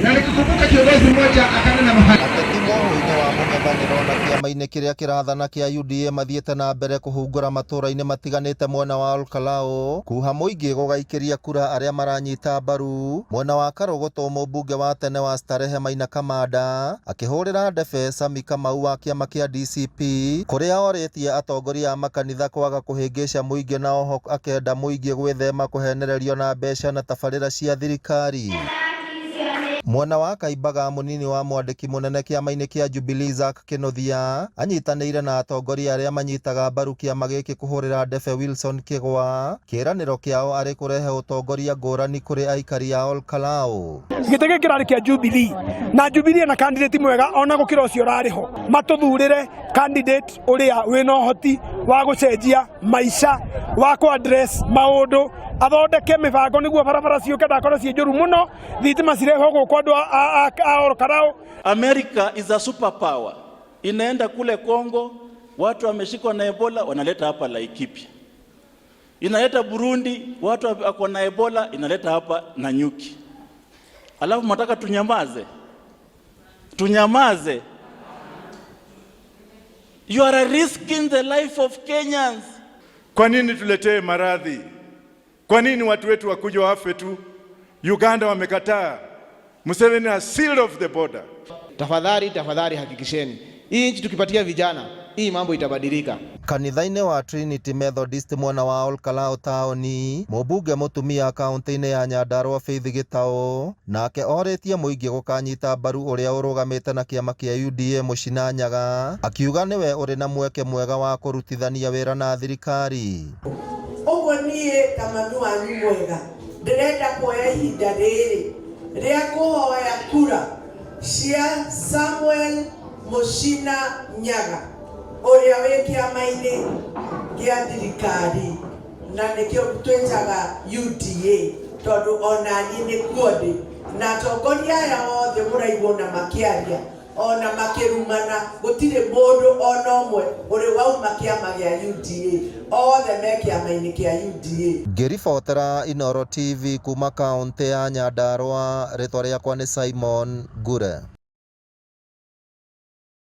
Na nikikumbuka kiongozi mmoja akanena mahali atetimu ine wa mũng'ethanĩro na kĩama-inĩ kĩrĩa kĩrathana kĩa UDA mathiĩte na mbere kũhungũra matũũra-inĩ matiganĩte mwena wa Olkalau kuha mũingĩ gũgaikĩria kura arĩa maranyita mbaru mwena wa Karũgũtũ. Mũmbunge wa tene wa Starehe Maina Kamanda akĩhũrĩra ndebe Sami Kamau wa kĩama kĩa DCP kũrĩa orĩtie atongoria a makanitha kwaga kũhĩngĩca mũingĩ, na oho akenda mũingĩ gwĩthema kũhenererio na mbeca na tabarĩra cia thirikari. Mwena wa Kaimbaga mũnini wa mwandĩki mũnene kĩama-inĩ kĩa Jubilee Isaac Kĩnuthia anyitanĩire na atongoria arĩa manyitaga mbaru kĩama gĩkĩ kũhũrĩra ndebe Wilson Kĩgwa. Kĩĩranĩro kĩao arĩ kũrehe ũtongoria ngũrani kũrĩ aikari a Olkalau. Gĩtĩ gĩkĩ kĩrarĩ kĩa Jubilee na Jubilee na candidate mwega ona gũkĩra ũcio ũrarĩ ho, matũthurĩre candidate ũrĩa wĩna ũhoti wa gũcenjia maica, wa kũ-address maũndũ, athondeke mĩbango nĩguo barabara ciũke ndakorwo ciĩ njũru mũno, thitima cirehwo gũkũ andũ a Olkalau. America is a superpower. Inaenda kule Kongo, watu wameshikwa na Ebola wanaleta hapa Laikipia. Inaleta Burundi, watu wako na Ebola inaleta hapa Nanyuki. Alafu mnataka tunyamaze? Tunyamaze? You are risking the life of Kenyans. Kwa nini tuletee maradhi? Kwa nini watu wetu wakuja wafe tu? Uganda wamekataa. Museveni has sealed off the border. Tafadhali hakikisheni hii nchi tukipatia vijana hii mambo itabadilika. Kanitha-inĩ wa Trinity Methodist mwena wa Olkalau taoni, mũmbunge mũtumia kaunti-inĩ ya Nyandarua Faith Gĩtaũ nake orĩtie mũingĩ gũkanyita mbaru ũrĩa ũrũgamĩte na kĩama kĩa UDA Mũchina Nyaga, akiuga nĩwe ũrĩ na mweke mwega wa kũrutithania wĩra na thirikari. Ũguo niĩ ta mami wanyu mwega ndĩrenda kuoya ihinda rĩrĩ rĩa kũhoya kura cia Samuel Mũchina Nyaga ũrĩa wĩ kĩama-inĩ gĩa thirikari na nĩkĩo twĩtaga UDA, tondũ ona niĩ nĩkuo ndĩ na atongoria aya othe mũraigua na makĩaria ona makĩrumana, gũtirĩ mũndũ ona ũmwe ũrĩ wauma kĩama gĩa UDA, othe me kĩama-inĩ kĩa UDA. Ngĩribotera Inooro TV kuma kaunti ya Nyandarua, rĩtwa rĩakwa nĩ Simon Ngure.